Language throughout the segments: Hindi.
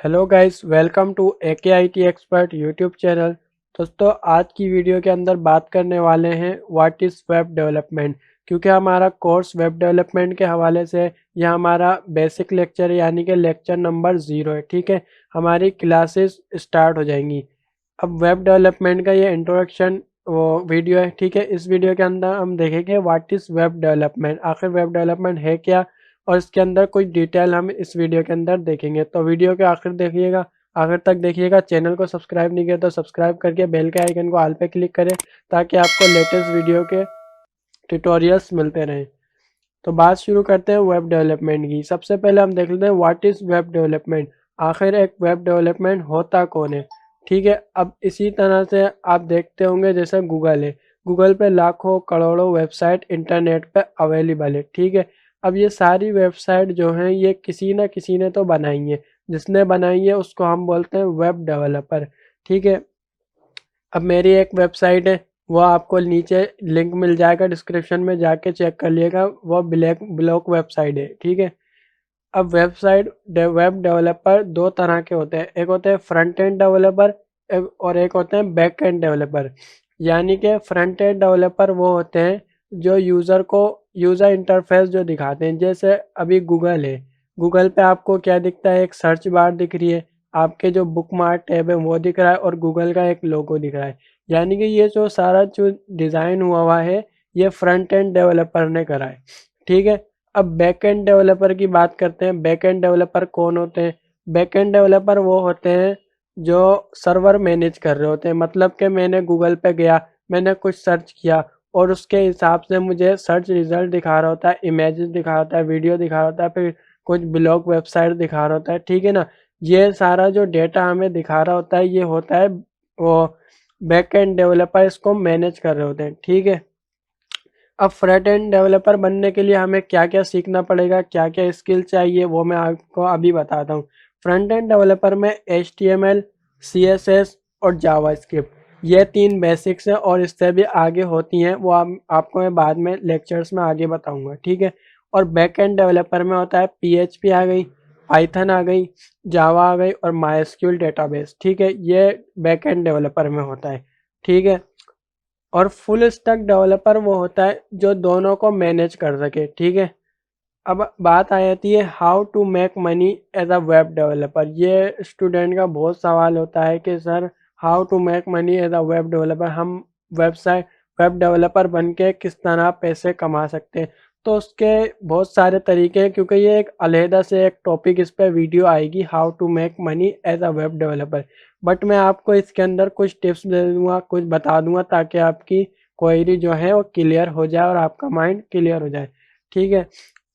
Hello guys, welcome to AKIT expert YouTube channel. दोस्तों, आज की वीडियो के अंदर बात करने वाले हैं व्हाट इज़ वेब डेवलपमेंट। क्योंकि हमारा कोर्स वेब डेवलपमेंट के हवाले से यह हमारा बेसिक लेक्चर यानी कि लेक्चर नंबर 0 है। ठीक है, हमारी क्लासेस स्टार्ट हो जाएंगी। अब वेब डेवलपमेंट का ये इंट्रोडक्शन वो वीडियो है। ठीक है, इस वीडियो के अंदर हम देखेंगे व्हाट इज़ वेब डेवलपमेंट, आखिर वेब डेवलपमेंट है क्या, और इसके अंदर कुछ डिटेल हम इस वीडियो के अंदर देखेंगे। तो वीडियो के आखिर देखिएगा, आखिर तक देखिएगा। चैनल को सब्सक्राइब नहीं किया तो सब्सक्राइब करके बेल के आइकन को ऑल पे क्लिक करें ताकि आपको लेटेस्ट वीडियो के ट्यूटोरियल्स मिलते रहें। तो बात शुरू करते हैं वेब डेवलपमेंट की। सबसे पहले हम देख लेते हैं व्हाट इज़ वेब डेवलपमेंट, आखिर एक वेब डेवलपमेंट होता कौन है। ठीक है, अब इसी तरह से आप देखते होंगे जैसे गूगल है, गूगल पे लाखों करोड़ों वेबसाइट इंटरनेट पे अवेलेबल है। ठीक है, अब ये सारी वेबसाइट जो हैं ये किसी ना किसी ने तो बनाई है, जिसने बनाई है उसको हम बोलते हैं वेब डेवलपर। ठीक है, अब मेरी एक वेबसाइट है, वो आपको नीचे लिंक मिल जाएगा, डिस्क्रिप्शन में जाके चेक कर लिएगा, वो ब्लॉक वेबसाइट है। ठीक है, अब वेब डेवलपर दो तरह के होते हैं, एक होते हैं फ्रंट एंड डेवलपर और एक होते हैं बैक एंड डेवलपर। यानी कि फ्रंट एंड डेवलपर वो होते हैं जो यूज़र इंटरफेस जो दिखाते हैं। जैसे अभी गूगल है, गूगल पे आपको क्या दिखता है, एक सर्च बार दिख रही है, आपके जो बुक मार्क टैब है वो दिख रहा है और गूगल का एक लोगो दिख रहा है। यानी कि ये जो सारा जो डिज़ाइन हुआ है ये फ्रंट एंड डेवलपर ने करा है। ठीक है, अब बैकएंड डेवलपर की बात करते हैं। बैकएंड डेवलपर कौन होते हैं? बैकएंड डेवलपर वो होते हैं जो सर्वर मैनेज कर रहे होते हैं। मतलब कि मैंने गूगल पे गया, मैंने कुछ सर्च किया और उसके हिसाब से मुझे सर्च रिजल्ट दिखा रहा होता है, इमेजेस दिखा रहा होता है, वीडियो दिखा रहा होता है, फिर कुछ ब्लॉग वेबसाइट दिखा रहा होता है। ठीक है ना, ये सारा जो डेटा हमें दिखा रहा होता है ये होता है वो बैकएंड डेवलपर इसको मैनेज कर रहे होते हैं। ठीक है, अब फ्रंट एंड डेवलपर बनने के लिए हमें क्या क्या सीखना पड़ेगा, क्या क्या स्किल चाहिए, वो मैं आपको अभी बताता हूँ। फ्रंट एंड डेवलपर में HTML, CSS और जावास्क्रिप्ट, ये 3 बेसिक्स हैं और इससे भी आगे होती हैं, वो आपको मैं बाद में लेक्चर्स में आगे बताऊंगा। ठीक है, और बैक एंड डेवलपर में होता है PHP आ गई, पाइथन आ गई, जावा आ गई और माइस्क्यूल डेटाबेस। ठीक है, ये बैक एंड डेवलपर में होता है। ठीक है, और फुल स्टैक डेवलपर वो होता है जो दोनों को मैनेज कर सके। ठीक है, अब बात आ जाती है how to make money as a web developer. ये स्टूडेंट का बहुत सवाल होता है कि sir how to make money as a web developer, हम वेब डेवलपर बन के किस तरह पैसे कमा सकते हैं। तो उसके बहुत सारे तरीके हैं, क्योंकि ये एक अलहदा से एक टॉपिक, इस पर वीडियो आएगी how to make money as a web developer. But मैं आपको इसके अंदर कुछ टिप्स दे दूंगा, कुछ बता दूंगा ताकि आपकी क्वेरी जो है वो क्लियर हो जाए और आपका माइंड क्लियर हो जाए। ठीक है,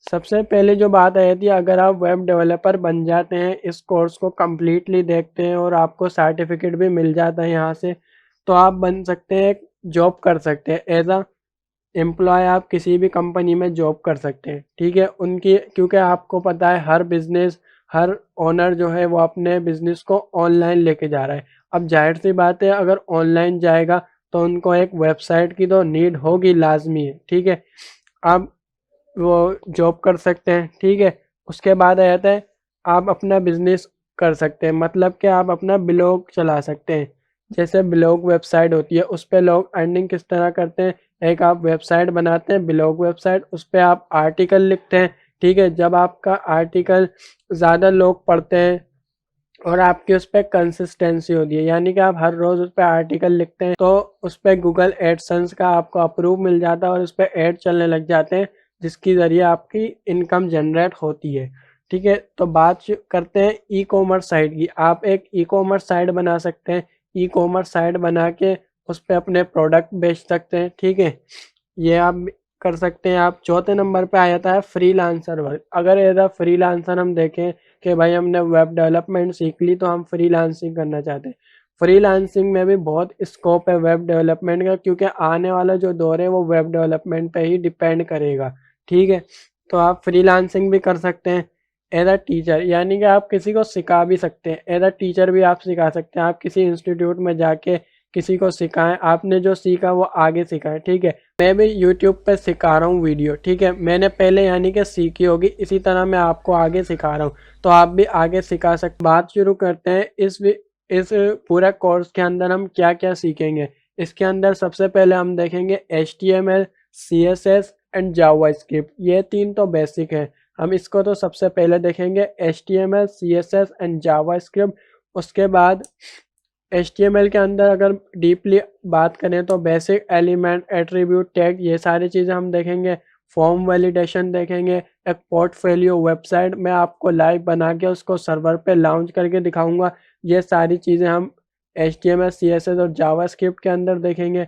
सबसे पहले जो बात आई थी, अगर आप वेब डेवलपर बन जाते हैं, इस कोर्स को कम्प्लीटली देखते हैं और आपको सर्टिफिकेट भी मिल जाता है यहाँ से, तो आप बन सकते हैं, जॉब कर सकते हैं एज अ एम्प्लॉय। आप किसी भी कंपनी में जॉब कर सकते हैं। ठीक है, उनकी, क्योंकि आपको पता है हर ओनर जो है वो अपने बिजनेस को ऑनलाइन लेके जा रहा है। अब जाहिर सी बात है, अगर ऑनलाइन जाएगा तो उनको एक वेबसाइट की तो नीड होगी, लाजमी है। ठीक है, आप वो जॉब कर सकते हैं। ठीक है, उसके बाद आ जाता है आप अपना बिजनेस कर सकते हैं, मतलब कि आप अपना ब्लॉग चला सकते हैं। जैसे ब्लॉग वेबसाइट होती है, उस पर लोग अर्निंग किस तरह करते हैं, एक आप वेबसाइट बनाते हैं, ब्लॉग वेबसाइट, उस पर आप आर्टिकल लिखते हैं। ठीक है, जब आपका आर्टिकल ज़्यादा लोग पढ़ते हैं और आपकी उस पर कंसिस्टेंसी होती है, यानी कि आप हर रोज़ उस पर आर्टिकल लिखते हैं, तो उस पर गूगल एडसेंस का आपको अप्रूव मिल जाता है और उस पर ऐड चलने लग जाते हैं, जिसकी ज़रिए आपकी इनकम जनरेट होती है। ठीक है, तो बात करते हैं ई कॉमर्स साइट की। आप एक ई कॉमर्स साइट बना सकते हैं, ई कॉमर्स साइट बना के उस पर अपने प्रोडक्ट बेच सकते हैं। ठीक है, ये आप कर सकते हैं। आप चौथे नंबर पे आ जाता है फ्रीलांसर वर्क। अगर एज अ फ्रीलांसर हम देखें कि भाई हमने वेब डेवलपमेंट सीख ली तो हम फ्रीलांसिंग करना चाहते हैं, फ्रीलांसिंग में भी बहुत स्कोप है वेब डेवलपमेंट का, क्योंकि आने वाला जो दौर है वो वेब डेवलपमेंट पे ही डिपेंड करेगा। ठीक है, तो आप फ्रीलांसिंग भी कर सकते हैं एज अ टीचर, यानी कि आप किसी को सिखा भी सकते हैं, एज अ टीचर भी आप सिखा सकते हैं। आप किसी इंस्टीट्यूट में जाके किसी को सिखाएं, आपने जो सीखा वो आगे सिखाएं। ठीक है, मैं भी यूट्यूब पे सिखा रहा हूँ वीडियो, ठीक है। मैंने पहले यानी कि सीखी होगी, इसी तरह मैं आपको आगे सिखा रहा हूँ, तो आप भी आगे सिखा सकते। बात शुरू करते हैं। इस पूरा कोर्स के अंदर हम क्या क्या सीखेंगे। इसके अंदर सबसे पहले हम देखेंगे HTML, CSS एंड जावास्क्रिप्ट। ये 3 तो बेसिक है, हम इसको तो सबसे पहले देखेंगे, HTML, CSS एंड जावास्क्रिप्ट। उसके बाद HTML के अंदर अगर डीपली बात करें तो बेसिक एलिमेंट, एट्रीब्यूट, टैग, ये सारी चीज़ें हम देखेंगे। फॉर्म वैलिडेशन देखेंगे। एक पोर्टफोलियो वेबसाइट मैं आपको लाइव बना के उसको सर्वर पे लॉन्च करके दिखाऊंगा। ये सारी चीज़ें हम HTML, CSS और जावास्क्रिप्ट के अंदर देखेंगे।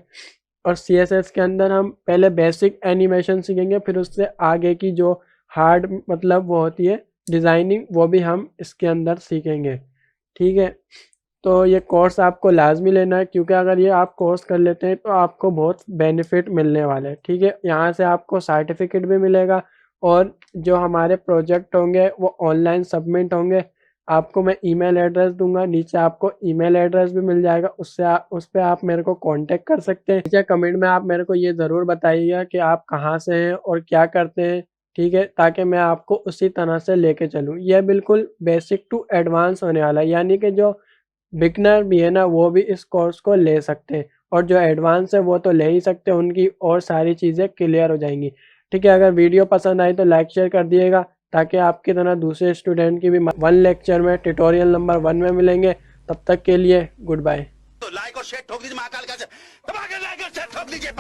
और CSS के अंदर हम पहले बेसिक एनिमेशन सीखेंगे, फिर उससे आगे की जो हार्ड मतलब वो होती है डिज़ाइनिंग, वो भी हम इसके अंदर सीखेंगे, ठीक है। तो ये कोर्स आपको लाजमी लेना है, क्योंकि अगर ये आप कोर्स कर लेते हैं तो आपको बहुत बेनिफिट मिलने वाले हैं, ठीक है। यहाँ से आपको सर्टिफिकेट भी मिलेगा और जो हमारे प्रोजेक्ट होंगे वो ऑनलाइन सबमिट होंगे। आपको मैं ईमेल एड्रेस दूंगा, नीचे आपको ईमेल एड्रेस भी मिल जाएगा, उस पर आप मेरे को कांटेक्ट कर सकते हैं। नीचे कमेंट में आप मेरे को ये ज़रूर बताइएगा कि आप कहाँ से हैं और क्या करते हैं, ठीक है, ताकि मैं आपको उसी तरह से लेके चलूँ। यह बिल्कुल बेसिक टू एडवांस होने वाला है, यानी कि जो बिगनर भी है ना वो भी इस कोर्स को ले सकते हैं, और जो एडवांस है वो तो ले ही सकते हैं, उनकी और सारी चीज़ें क्लियर हो जाएंगी, ठीक है। अगर वीडियो पसंद आई तो लाइक शेयर कर दिएगा, ताकि आपकी तरह दूसरे स्टूडेंट की भी 1 लेक्चर में ट्यूटोरियल नंबर 1 में मिलेंगे। तब तक के लिए गुड बाय। तो लाइक और शेयर ठोक दीजिए, महाकाल का दबा के लाइक और शेयर ठोक दीजिए।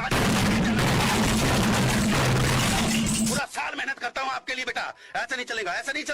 पूरा साल मेहनत करता हूं आपके लिए बेटा, ऐसा नहीं चलेगा, ऐसा नहीं चलेगा।